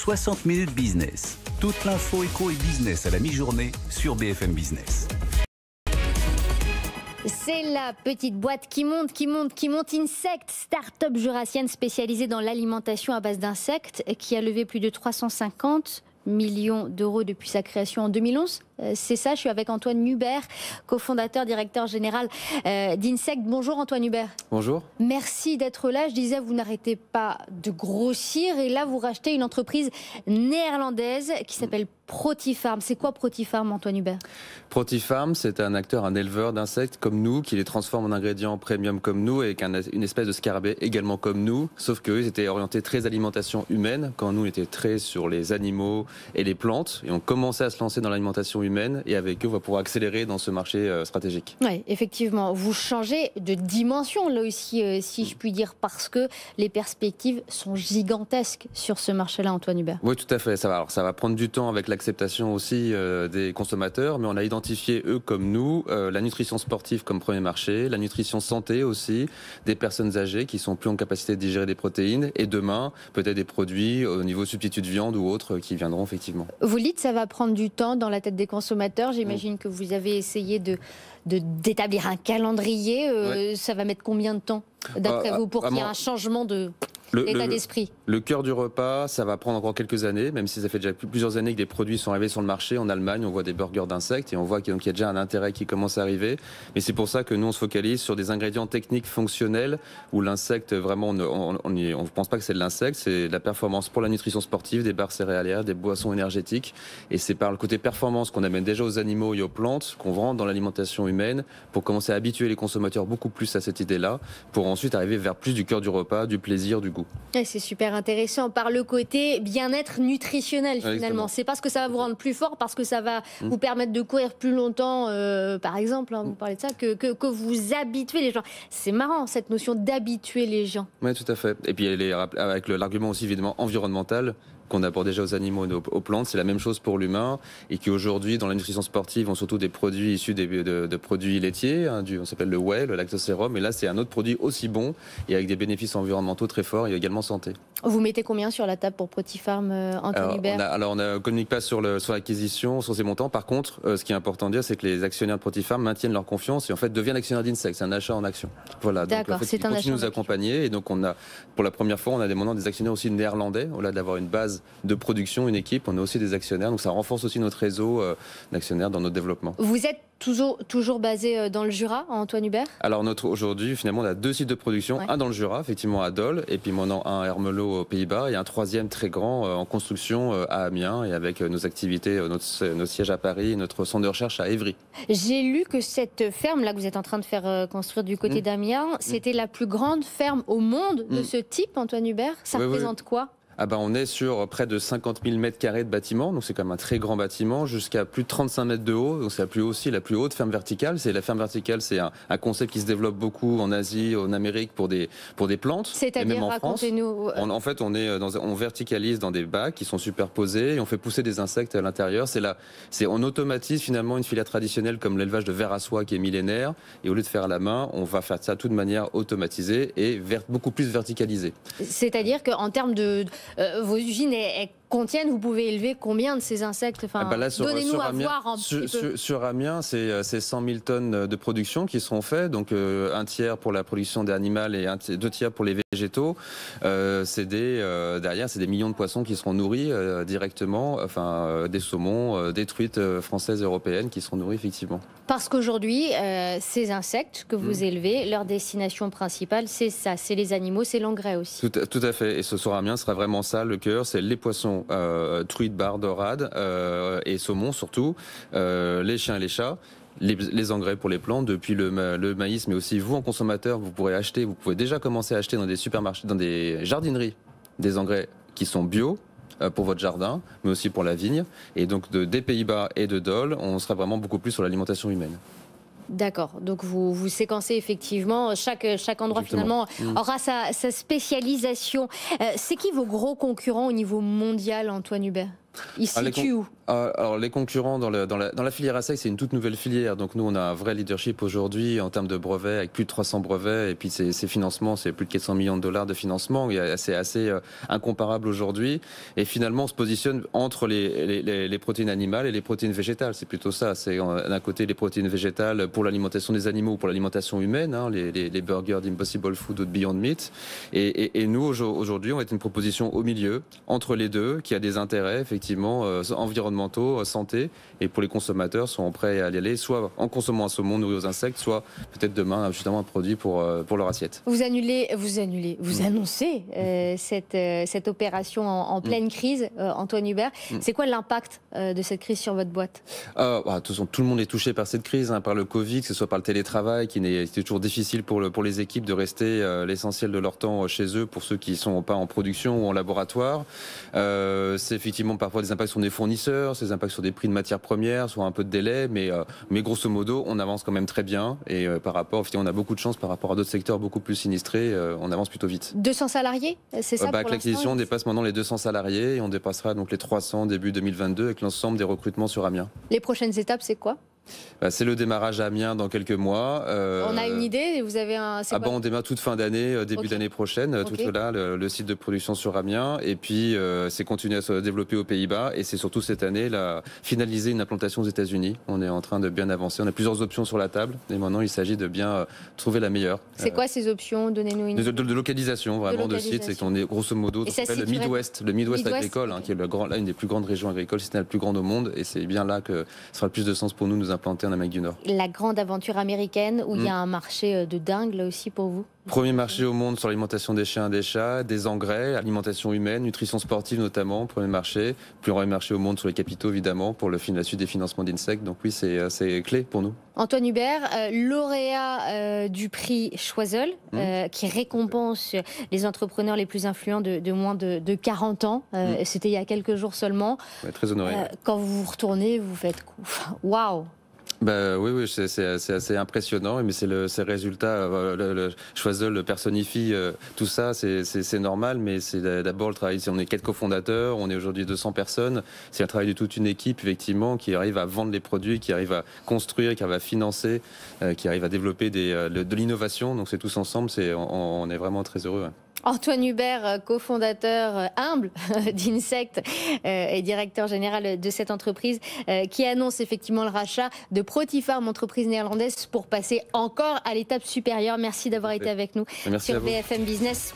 60 minutes business. Toute l'info éco et business à la mi-journée sur BFM Business. C'est la petite boîte qui monte. Insect, start-up jurassienne spécialisée dans l'alimentation à base d'insectes, qui a levé plus de 350 millions d'euros depuis sa création en 2011. C'est ça, je suis avec Antoine Hubert, cofondateur, directeur général d'Insect. Bonjour Antoine Hubert. Bonjour. Merci d'être là. Je disais, vous n'arrêtez pas de grossir et là, vous rachetez une entreprise néerlandaise qui s'appelle Protifarm. C'est quoi Protifarm, Antoine Hubert? Protifarm, c'est un acteur, un éleveur d'insectes comme nous, qui les transforme en ingrédients premium comme nous, avec une espèce de scarabée également comme nous, sauf qu'eux, ils étaient orientés très alimentation humaine, quand nous, on était très sur les animaux et les plantes, et on commençait à se lancer dans l'alimentation humaine, et avec eux, on va pouvoir accélérer dans ce marché stratégique. Oui, effectivement. Vous changez de dimension, là aussi, si je puis dire, parce que les perspectives sont gigantesques sur ce marché-là, Antoine Hubert. Oui, tout à fait. Ça va prendre du temps avec l'acceptation aussi des consommateurs, mais on a identifié, eux comme nous, la nutrition sportive comme premier marché, la nutrition santé aussi, des personnes âgées qui sont plus en capacité de digérer des protéines, et demain, peut-être des produits au niveau substitut de viande ou autres qui viendront effectivement. Vous dites que ça va prendre du temps dans la tête des consommateurs. J'imagine que vous avez essayé d'établir un calendrier. Ça va mettre combien de temps, d'après vous, pour qu'il y ait un changement d'état d'esprit? Le cœur du repas, ça va prendre encore quelques années, même si ça fait déjà plusieurs années que des produits sont arrivés sur le marché. En Allemagne, on voit des burgers d'insectes et on voit qu'il y a déjà un intérêt qui commence à arriver. Mais c'est pour ça que nous, on se focalise sur des ingrédients techniques fonctionnels où l'insecte, vraiment, on ne pense pas que c'est de l'insecte, c'est de la performance pour la nutrition sportive, des barres céréalières, des boissons énergétiques. Et c'est par le côté performance qu'on amène déjà aux animaux et aux plantes, qu'on rentre dans l'alimentation humaine pour commencer à habituer les consommateurs beaucoup plus à cette idée-là, pour ensuite arriver vers plus du cœur du repas, du plaisir, du goût. C'est super intéressant par le côté bien-être nutritionnel finalement. C'est parce que ça va vous rendre plus fort, parce que ça va vous permettre de courir plus longtemps, par exemple, vous parlez de ça, que vous habituez les gens. C'est marrant cette notion d'habituer les gens. Oui, tout à fait. Et puis avec l'argument aussi évidemment environnemental qu'on apporte déjà aux animaux et aux plantes, c'est la même chose pour l'humain, et qu'aujourd'hui dans la nutrition sportive on surtout des produits issus de produits laitiers, on s'appelle le whey, le lactosérum, et là c'est un autre produit aussi bon et avec des bénéfices environnementaux très forts et également santé. Vous mettez combien sur la table pour Protifarm, Antoine Hubert? On ne communique pas sur l'acquisition, sur ces montants. Par contre, ce qui est important de dire, c'est que les actionnaires de Protifarm maintiennent leur confiance et en fait deviennent actionnaires d'Insect. C'est un achat en action. Voilà. Donc en fait, ils continuent de nous accompagner, et donc pour la première fois, on a maintenant des actionnaires aussi néerlandais. Au-delà d'avoir une base de production, une équipe, on a aussi des actionnaires. Donc ça renforce aussi notre réseau d'actionnaires dans notre développement. Vous êtes toujours basé dans le Jura, Antoine Hubert? Alors aujourd'hui, finalement, on a 2 sites de production, un dans le Jura, effectivement à Dole, et puis maintenant un à Ermelo aux Pays-Bas, et un troisième très grand en construction à Amiens, et avec nos activités, notre siège à Paris, et notre centre de recherche à Évry. J'ai lu que cette ferme là que vous êtes en train de faire construire du côté d'Amiens, c'était la plus grande ferme au monde de ce type, Antoine Hubert. Ça représente quoi? On est sur près de 50 000 mètres carrés de bâtiment, donc c'est quand même un très grand bâtiment, jusqu'à plus de 35 mètres de haut, donc c'est la plus haute ferme verticale. La ferme verticale, c'est un concept qui se développe beaucoup en Asie, en Amérique pour des plantes. C'est-à-dire, racontez-nous. En fait, on verticalise dans des bacs qui sont superposés et on fait pousser des insectes à l'intérieur. On automatise finalement une filière traditionnelle comme l'élevage de vers à soie qui est millénaire, et au lieu de faire à la main, on va faire ça tout de manière automatisée et beaucoup plus verticalisée. C'est-à-dire qu'en termes de vos usines contiennent, vous pouvez élever combien de ces insectes? Donnez-nous à voir un petit peu. Sur Amiens, c'est 100 000 tonnes de production qui seront faites, donc un tiers pour la production des animaux et 2 tiers pour les végétaux. Derrière, c'est des millions de poissons qui seront nourris directement, des saumons, des truites françaises et européennes qui seront nourris effectivement. Parce qu'aujourd'hui, ces insectes que vous élevez, leur destination principale, c'est ça, c'est les animaux, c'est l'engrais aussi. Tout à fait, et ce sur Amiens sera vraiment ça, le cœur, c'est les poissons, truites, barres, dorades et saumons surtout, les chiens et les chats. Les engrais pour les plantes, depuis le maïs, mais aussi vous en consommateur, vous pouvez déjà commencer à acheter dans des supermarchés, dans des jardineries, des engrais qui sont bio pour votre jardin, mais aussi pour la vigne. Et donc des Pays-Bas et de Dole, on sera vraiment beaucoup plus sur l'alimentation humaine. D'accord, donc vous séquencez effectivement, chaque endroit finalement aura sa spécialisation. C'est qui vos gros concurrents au niveau mondial, Antoine Hubert? Ils se situent où? Alors les concurrents dans la filière insectes, c'est une toute nouvelle filière. Donc nous, on a un vrai leadership aujourd'hui en termes de brevets, avec plus de 300 brevets. Et puis ces financements, c'est plus de 400 millions de dollars de financement. C'est assez incomparable aujourd'hui. Et finalement, on se positionne entre les protéines animales et les protéines végétales. C'est plutôt ça. C'est d'un côté les protéines végétales pour l'alimentation des animaux ou pour l'alimentation humaine, hein, les burgers d'Impossible Food ou de Beyond Meat. Et nous, aujourd'hui, on est une proposition au milieu, entre les deux, qui a des intérêts, effectivement, environnementaux, santé, et pour les consommateurs sont prêts à y aller, soit en consommant un saumon nourri aux insectes, soit peut-être demain justement un produit pour leur assiette. Vous annoncez cette opération en pleine crise, Antoine Hubert. C'est quoi l'impact de cette crise sur votre boîte? De toute façon, tout le monde est touché par cette crise, hein, par le Covid, que ce soit par le télétravail, c'était toujours difficile pour les équipes de rester l'essentiel de leur temps chez eux, pour ceux qui ne sont pas en production ou en laboratoire. C'est effectivement parfois des impacts sur des fournisseurs, c'est des impacts sur des prix de matières premières, soit un peu de délai, mais grosso modo, on avance quand même très bien. Et par rapport, on a beaucoup de chance par rapport à d'autres secteurs beaucoup plus sinistrés, on avance plutôt vite. 200 salariés, c'est ça? Avec l'acquisition, on dépasse maintenant les 200 salariés et on dépassera donc les 300 début 2022 avec l'ensemble des recrutements sur Amiens. Les prochaines étapes, c'est quoi? C'est le démarrage à Amiens dans quelques mois. On a une idée? Vous avez on démarre toute fin d'année, début d'année prochaine, tout là, le site de production sur Amiens. Et puis, c'est continuer à se développer aux Pays-Bas. Et c'est surtout cette année, finaliser une implantation aux États-Unis. On est en train de bien avancer. On a plusieurs options sur la table. Et maintenant, il s'agit de bien trouver la meilleure. C'est quoi ces options? Donnez-nous une idée. De localisation, vraiment, de site. C'est qu'on est grosso modo, le Midwest agricole, qui est une des plus grandes régions agricoles, si ce n'est la plus grande au monde. Et c'est bien là que ce sera le plus de sens pour nous implanter en Amérique du Nord. La grande aventure américaine où il y a un marché de dingue là aussi pour vous? Premier marché au monde sur l'alimentation des chiens et des chats, des engrais, alimentation humaine, nutrition sportive notamment, premier marché. Premier marché au monde sur les capitaux évidemment pour la suite des financements d'Insect. Donc oui, c'est clé pour nous. Antoine Hubert, lauréat du prix Choiseul, qui récompense les entrepreneurs les plus influents de moins de 40 ans. C'était il y a quelques jours seulement. Ouais, très honoré. Quand vous vous retournez, vous faites waouh! Oui, c'est assez impressionnant, mais c'est le résultat. Le Choiseul personnifie tout ça, c'est normal, mais c'est d'abord le travail. On est 4 cofondateurs, on est aujourd'hui 200 personnes. C'est un travail de toute une équipe, effectivement, qui arrive à vendre les produits, qui arrive à construire, qui arrive à financer, qui arrive à développer de l'innovation. Donc c'est tous ensemble, on est vraiment très heureux. Ouais. Antoine Hubert, cofondateur humble d'Insect et directeur général de cette entreprise qui annonce effectivement le rachat de Protifarm, entreprise néerlandaise, pour passer encore à l'étape supérieure. Merci d'avoir été avec nous sur BFM Business.